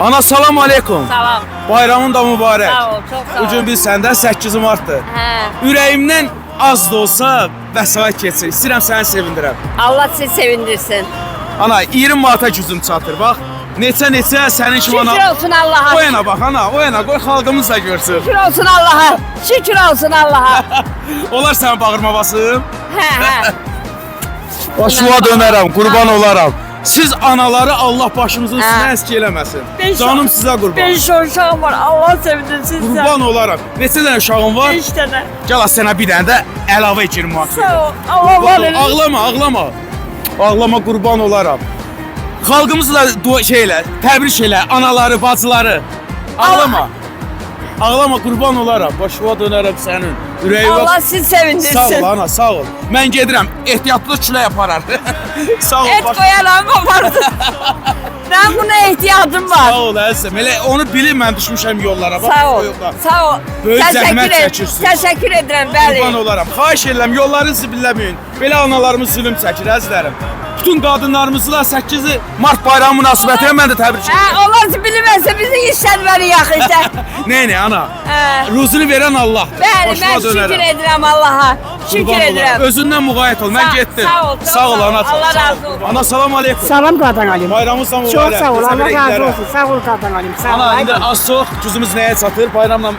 Ana salam aleykum. Salam. Bayramın da mübarək. Sağ ol, çok sağ ol. Bugün biz səndən 8 Martdır. Hə. Ürəyimdən az da olsa vəsait keçir. İstəyirəm səni sevindirəm. Allah sizi sevindirsin. Ana 20 Mart'a gücüm çatır bax. Neçə sənin kimi Şükür ana. olsun Allah'a. O yana bax ana, o yana qoy xalqımız da görsün. Şükür olsun Allah'a. Şükür olsun Allah'a. Olar sənə bağırma basım. Hə. Başıma dönərəm, qurban olaram. Siz anaları Allah başımızın üstünə Hə. əsk eləməsin. Beş- Canım sizə qurban. 5 uşağım var. Allah sevindirsin sen. Qurban olaram. Neçə dənə uşağın var? 5 tane. Gəl sənə bir dənə də əlavə 20 manat. Sağ ol. Allah var elin. Ağlama, ağlama. Ağlama qurban olaram. Xalqımızla təbrik elə, anaları, bacıları. Ağlama. Ağlama qurban olaram. Başıma dönərəm sənin. Ürəyi yox. Allah sizi sevindirsin. Sağ ol ana, sağ ol. Mən gedirəm. Ehtiyatlı külək yaparar. Sağ ol. Et koyaran koparsın. Ben buna ihtiyacım var. Sağ ol əzizim. Elə onu bilin mən düşmüşəm yollara. Bax, Sağ o ol. yolda. Sağ ol. Böyük zəhmət Təşəkkür çəkirsən. Teşekkür ederim. Bəli. Qurban olaram. Xahiş edirəm yolları zibilləməyin. Belə analarımız zülm çəkir əzizlərim. Bütün qadınlarımızla 8 Mart bayramı münasibətilə mən də təbrik edirəm. Ha, Allah bilməsə bizi işdən veri yaxışda. Nə ana? Hə. Ruzunu verən Allah. Bəli, Başıma mən şükür dönərəm. edirəm Allah'a. Şükür Qurban olaram. edirəm. Özündən müğayət ol. Mən Sağ- getdim. sağ ol, çok Sağ ol sağ ol. ana. Allah sağ ol. razı olsun. Ana salam aleykum. Salam Qadan Alim. Bayramınız da mübarək. Çok sağ ol. Bizə Allah belə razı illərə. olsun. Sağ ol Qadan Alim. Sağ ol. Ana indi az çox gücümüz nəyə çatır? Bayramla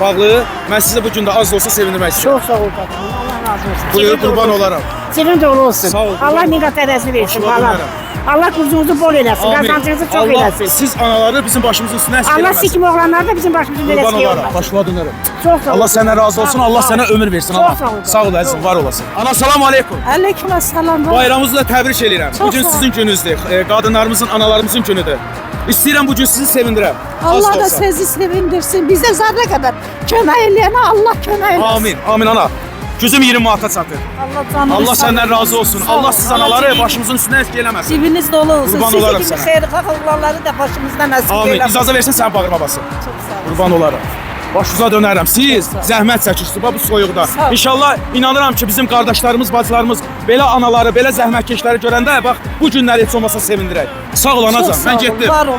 bağlı mən sizə bu gün də az da olsa sevindirmək istəyirəm. Çok sağ ol Qadan Alim. Allah razı olsun. Buyur qurban olaram. Senin dolu olsun. Sağ ol, Allah qurban. miqat edəsini versin. Başıma Allah. dönərəm. Allah kuzunuzu bol eləsin. Qazancınızı çox Allah eləsin. siz anaları bizim başımızın üstünə əsk Allah eləməsin. sikim oğlanları da bizim başımızın Qurban eləsin. olaram. Başıma dönərəm. Çok sağ ol. Allah sənə razı olsun. Sağ ol, Allah sağ ol. sənə ömür versin Çox ana. sağ ol. Sağ ol əzizim, var olasın. Ana salam aleykum. Aleyküm selam. Bayramınızla təbrik edirəm. Çox Bugün sağ ol. sizin gününüzdür. Qadınlarımızın, analarımızın günüdür. İstəyirəm bugün sizi sevindirəm. Az Allah da olsa. sizi sevindirsin. Bize zerre kadar kömək eləyənə Allah kömək eləsin. Amin. Amin ana. Gücüm 20 manata çatır. Allah canını Allah sağ səndən olsun. razı olsun. Sağ ol. Allah siz anaları başımızın üstünə əsk eləməsin. Cibiniz dolu olsun. Qurban Sizi olaram gibi sənə. xeyirxah oğlanları da başımızdan əsir Amin. eləsin. İcazə versin sən bağırma basın. Çok sağ ol. Qurban olaram. Başınıza dönərəm. Siz zəhmət çəkirsiniz bu soyuqda. Sağ ol. İnşallah inanıram ki bizim qardaşlarımız, bacılarımız belə anaları, belə zəhmətkeşləri görəndə bax bu günləri heç olmasa sevindirək. Sağ ol Çok anacan. sağ Mən olun, getdim. var olun.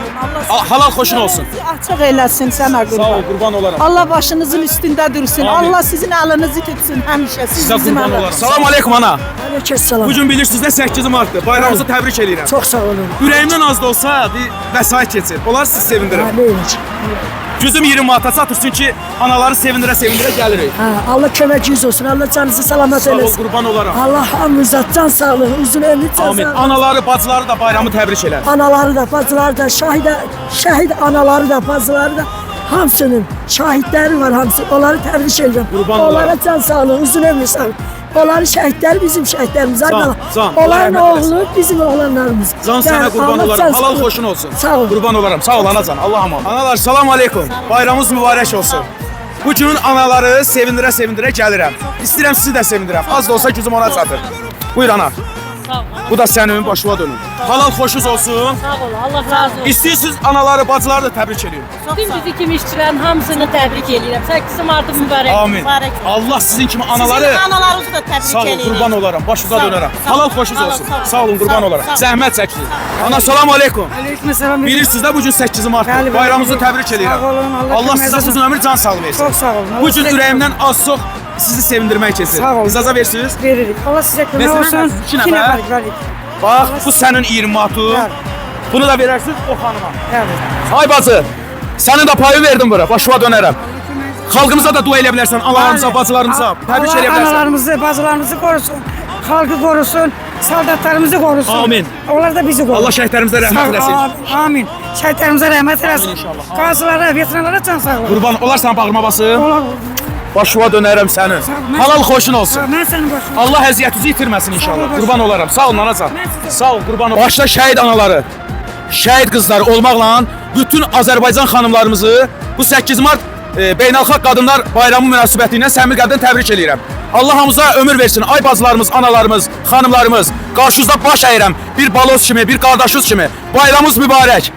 Allah Halal xoşun olsun. açıq eləsin sənə Sağ ol, qurban. qurban olaram. Allah başınızın üstündə dursun. Amin. Allah sizin elinizi tutsun həmişə. Siz Sizə bizim qurban olaram. eliniz. Salam aleykum ana. Aleykümselam. Bugün bilirsiniz də 8 Martdır. Bayramınızı təbrik edirəm. Çok sağ olun. Ürəyimdən az da olsa bir vəsait keçir. Olar sizi sevindirim. Aleyküm. Gücüm 20 manata çatır çünki anaları sevindirə-sevindirə gəlirik. Ha, Allah köməkiniz olsun. Allah canınızı salamat Sağ ol, eləsin. qurban olaram. Allah hamınıza can sağlığı, uzun ömür can Amin. sağlığı. Anaları, bacıları da bayramı təbrik elə. Anaları da, bacıları da, şəhid anaları da, bacıları da hamısının şahidləri var hamısı. Onları təbrik edirəm. Qurban Onlara olaram. can sağlığı, uzun ömür sağlığı. Onların şəhidləri bizim şəhidlərimiz. Can, can. Onların Allah rəhmət oğlu bizim oğlanlarımız. Can sənə Yəni, qurban Allah olaram. can Halal sağlığı. xoşun olsun. Sağ ol. Qurban olaram. Sağ ol anacan. Allah aman. Analar salam aleykum. Bayramınız mübarək olsun. Bu günün anaları sevindirə-sevindirə gəlirəm. İstəyirəm sizi də sevindirəm. Az da olsa gücüm ona çatır. Buyur ana. Bu da sənin başına dönün. Halal xoşunuz olsun. Sağ ol, Allah razı olsun. İstəyirsiniz anaları, bacıları da təbrik ediyorum. Bütün bizi kimi işçilərin hamısını təbrik edirəm. 8 Martı mübarək. Amin. Mübarək. Allah sizin kimi anaları Sizin analarınızı da təbrik sağ olun, eləyirik. qurban olaram. Başınıza Sağ ol, dönərəm. sağ ol. Halal xoşunuz Sağ ol, olsun. sağ ol. Sağ olun, qurban Sağ ol, olaram. sağ ol. Zəhmət çəksiniz. Ana salam aleykum. Aleykümselam. Bilirsiniz də bugün 8 Martdır. Bəli, bəli, Bayramınızı bəli. təbrik edirəm. Sağ olun, Allah Allah köməyiniz sizə olsun. uzun ömür, can sağlığı versin. Çok sağ olun. Allah Bu gün sizə ürəyimdən az çox sizi sevindirmək keçir. Sağ olun. İcazə versiniz. veririk. Allah sizə kömək Neçə olsun. nəfər? İki 2 nəfər. nəfər veririk. Bax, bu sənin 20 manatın. Bəli. Bunu da verərsiniz o xanıma. Bəli. Ay bacı, sənin də payı verdim bura. Başıma dönərəm. Xalqımıza da dua elə bilərsən, analarımıza, bacılarımıza. Təbrik Allah elə bilərsən. analarımızı, bacılarımızı korusun. Halkı korusun. Soldatlarımızı korusun. Amin. Onlar da bizi korusun. Allah şəhidlərimizə rəhmət eləsin. Amin. Şəhidlərimizə rəhmət eləsin. inşallah. Qazılara, veteranlara can sağlığı. Qurban, olar sən bağırma basın. Olar. Başıma dönərəm sənin. Mən- Halal xoşun olsun. Mən sənin başım. Allah əziyyətinizi itirməsin inşallah. Sağ ol, Qurban olaram. Sağ olun anacan. Mən sizə- Sağ ol, qurban olaram. Başda şəhid anaları, şəhid qızları olmaqla bütün Azərbaycan xanımlarımızı bu 8 Mart Beynəlxalq Qadınlar Bayramı münasibəti ilə səmimi qəlbdən təbrik edirəm. Allah hamımıza ömür versin. Ay bacılarımız, analarımız, xanımlarımız, qarşınızda baş əyirəm. Bir baloz kimi, bir qardaşınız kimi. Bayramınız mübarək.